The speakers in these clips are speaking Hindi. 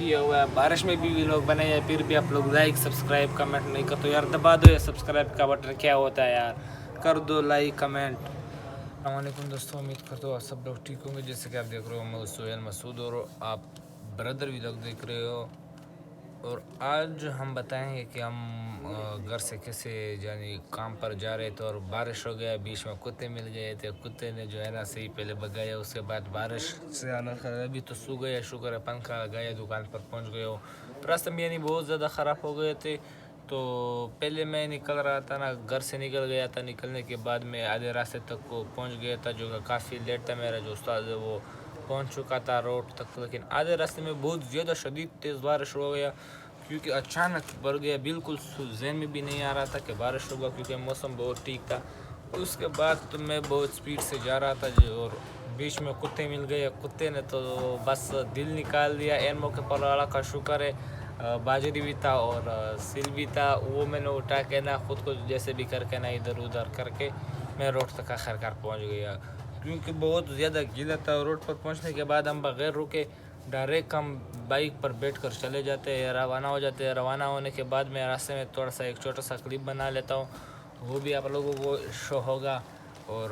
किया हुआ है, बारिश में भी व्लॉग बनाए हैं, फिर भी आप लोग लाइक सब्सक्राइब कमेंट नहीं करते यार। दबा दो ये सब्सक्राइब का बटन, क्या होता है यार, कर दो लाइक कमेंट। अस्सलामुअलैकुम दोस्तों, उम्मीद करता हूँ आप सब लोग ठीक होंगे। जैसे कि आप देख रहे हो, मैं सुहेल मसूद और आप ब्रदर व्लॉग देख रहे हो। और आज हम बताएंगे कि हम घर से कैसे यानी काम पर जा रहे थे और बारिश हो गया, बीच में कुत्ते मिल गए थे। कुत्ते ने जो है ना सही पहले भगाया, उसके बाद बारिश से आना अभी तो सो गया, शुक्र है पंखा लगाया, दुकान पर पहुंच गए हो। रास्ते में यानी बहुत ज़्यादा ख़राब हो गए थे। तो पहले मैं निकल रहा था ना, घर से निकल गया था, निकलने के बाद मैं आधे रास्ते तक को पहुंच गया था, जो काफ़ी लेट था। मेरा जो उस्ताद है वो पहुंच चुका था रोड तक, लेकिन आधे रास्ते में बहुत ज़्यादा शदीद तेज़ बारिश हो गया, क्योंकि अचानक बढ़ गया। बिल्कुल ज़हन में भी नहीं आ रहा था कि बारिश होगा, क्योंकि मौसम बहुत ठीक था। उसके बाद तो मैं बहुत स्पीड से जा रहा था और बीच में कुत्ते मिल गए। कुत्ते ने तो बस दिल निकाल दिया। एन मौके पर अल्लाह का शुक्र है बाजरी भी था और सिल भी था, वो मैंने उठा के ना खुद को जैसे भी करके ना इधर उधर करके मैं रोड तक आखिरकार पहुंच गया, क्योंकि बहुत ज़्यादा गीला था। रोड पर पहुंचने के बाद हम बगैर रुके डायरेक्ट हम बाइक पर बैठकर चले जाते हैं, रवाना हो जाते हैं। रवाना होने के बाद मैं रास्ते में थोड़ा सा एक छोटा सा क्लिप बना लेता हूँ, वो भी आप लोगों को शो होगा। और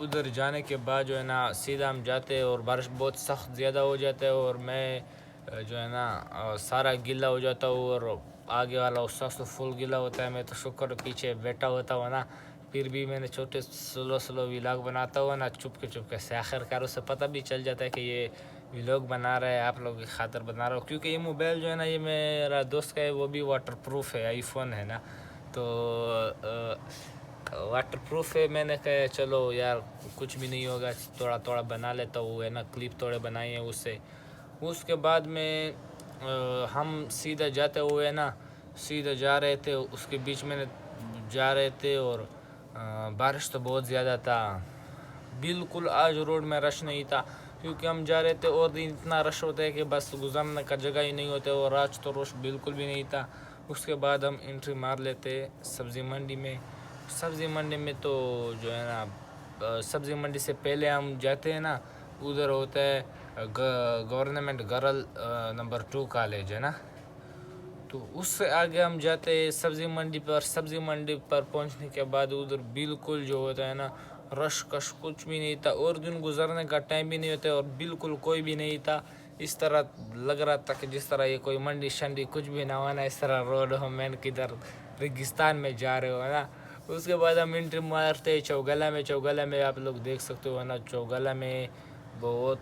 उधर जाने के बाद जो है ना सीधा हम जाते हैं और बारिश बहुत सख्त ज़्यादा हो जाता है और मैं जो है ना सारा गीला हो जाता हूँ और आगे वाला उस तो फुल गीला होता है। मैं तो शुक्र पीछे बैठा होता हूँ ना, फिर भी मैंने छोटे स्लो व्लॉग बनाता हुआ ना चुपके से, आखिरकार उसे पता भी चल जाता है कि ये व्लॉग बना रहा है, आप लोगों की खातिर बना रहा हूँ। क्योंकि ये मोबाइल जो है ना, ये मेरा दोस्त का है, वो भी वाटर प्रूफ है, आईफोन है ना, तो वाटर प्रूफ है। मैंने कहा चलो यार कुछ भी नहीं होगा, थोड़ा थोड़ा बना लेता हूँ, है ना, क्लिप थोड़े बनाए हैं उससे। उसके बाद में हम सीधा जाते हुए ना, सीधा जा रहे थे, उसके बीच में जा रहे थे और बारिश तो बहुत ज़्यादा था। बिल्कुल आज रोड में रश नहीं था, क्योंकि हम जा रहे थे और दिन इतना रश होता है कि बस गुजरने का जगह ही नहीं होते, और आज तो रश बिल्कुल भी नहीं था। उसके बाद हम एंट्री मार लेते सब्ज़ी मंडी में। सब्ज़ी मंडी में तो जो है ना सब्ज़ी मंडी से पहले हम जाते हैं ना, उधर होता है गवर्नमेंट गर्ल नंबर 2 कॉलेज है ना, तो उससे आगे हम जाते हैं सब्ज़ी मंडी पर। सब्ज़ी मंडी पर पहुंचने के बाद उधर बिल्कुल जो होता है ना रश कश कुछ भी नहीं था, और दिन गुजरने का टाइम भी नहीं होता और बिल्कुल कोई भी नहीं था। इस तरह लग रहा था कि जिस तरह ये कोई मंडी शंडी कुछ भी ना होना, इस तरह रोड हो मैन किधर रेगिस्तान में जा रहे हो ना। उसके बाद हम एंट्री मारते चौगला में। चौगला में आप लोग देख सकते हो ना, चौगला में बहुत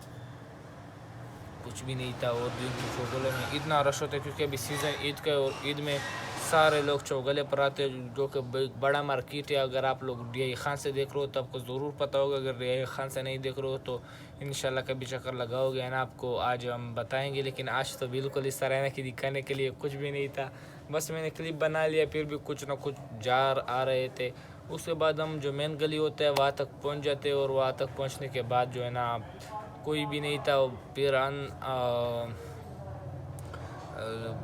कुछ भी नहीं था, और दिन चौगले में इतना रश होता है क्योंकि अभी सीज़न ईद का है और ईद में सारे लोग चौगले पर आते हैं, जो कि बड़ा मार्केट है। अगर आप लोग DI खान से देख रहे हो तो आपको ज़रूर पता होगा, अगर DI खान से नहीं देख रहे हो तो इंशाल्लाह कभी चक्कर लगाओगे ना, आपको आज हम बताएंगे। लेकिन आज तो बिल्कुल इस तरह ना कि दिखाने के लिए कुछ भी नहीं था, बस मैंने क्लिप बना लिया, फिर भी कुछ ना कुछ आ रहे थे। उसके बाद हम जो मेन गली होता है वहाँ तक पहुँच जाते हैं, और वहाँ तक पहुँचने के बाद जो है ना कोई भी नहीं था। फिर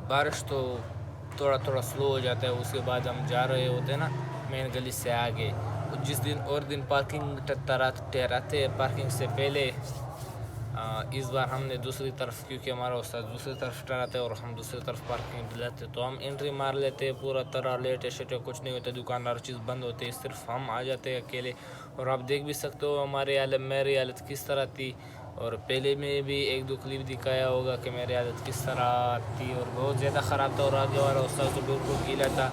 बारिश तो थोड़ा थोड़ा स्लो हो जाता है। उसके बाद हम जा रहे होते हैं ना मेन गली से आगे। जिस दिन और दिन पार्किंग ठहराते हैं पार्किंग से पहले, इस बार हमने दूसरी तरफ, क्योंकि हमारा उस्ताद दूसरी तरफ ठहराते और हम दूसरी तरफ पार्किंग दिलाते, तो हम एंट्री मार लेते हैं पूरा तरह। लेटे शेटे कुछ नहीं होता, दुकानदार चीज़ बंद होती है, सिर्फ हम आ जाते हैं अकेले। और आप देख भी सकते हो हमारी हालत, मेरी हालत किस तरह थी, और पहले में भी एक दो क्लिप दिखाया होगा कि मेरी हालत किस तरह थी, और बहुत ज़्यादा ख़राब था। और आगे वाला उस्ताद तो बिल्कुल गीला था,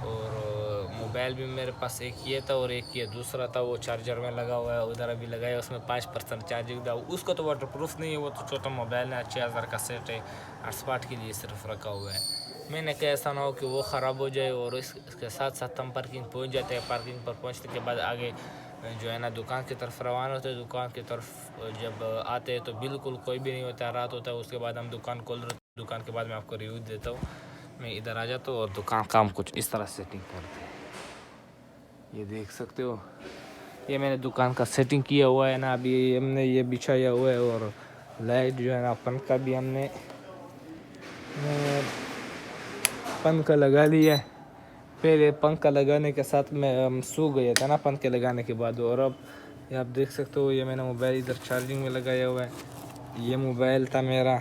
और मोबाइल भी मेरे पास एक ये था और एक ये दूसरा था, वो चार्जर में लगा हुआ है, उधर अभी लगाया, उसमें 5% चार्जिंग था। उसको तो वाटर प्रूफ नहीं है, वो तो छोटा मोबाइल है, 6000 का सेट है, हॉटस्पॉट के लिए सिर्फ रखा हुआ है। मैंने कहा ऐसा ना हो कि वो ख़राब हो जाए। और इसके साथ साथ हम पार्किंग पहुंच जाते हैं। पार्किंग पर पहुंचने के बाद आगे जो है ना दुकान की तरफ रवाना होते हैं। दुकान की तरफ जब आते हैं तो बिल्कुल कोई भी नहीं होता, रात होता है। उसके बाद हम दुकान खोल रहे, दुकान के बाद मैं आपको रिव्यू देता हूँ। मैं इधर आ जाता हूँ और दुकान का हम कुछ इस तरह सेटिंग करते हैं, ये देख सकते हो। ये मैंने दुकान का सेटिंग किया हुआ है ना, अभी हमने ये बिछाया हुआ है, और लाइट जो है ना पंखा भी हमने पंखा लगा लिया है। पहले पंखा लगाने के साथ में हम सो गए थे ना पंखे लगाने के बाद, और अब ये आप देख सकते हो ये मैंने मोबाइल इधर चार्जिंग में लगाया हुआ है। ये मोबाइल था मेरा,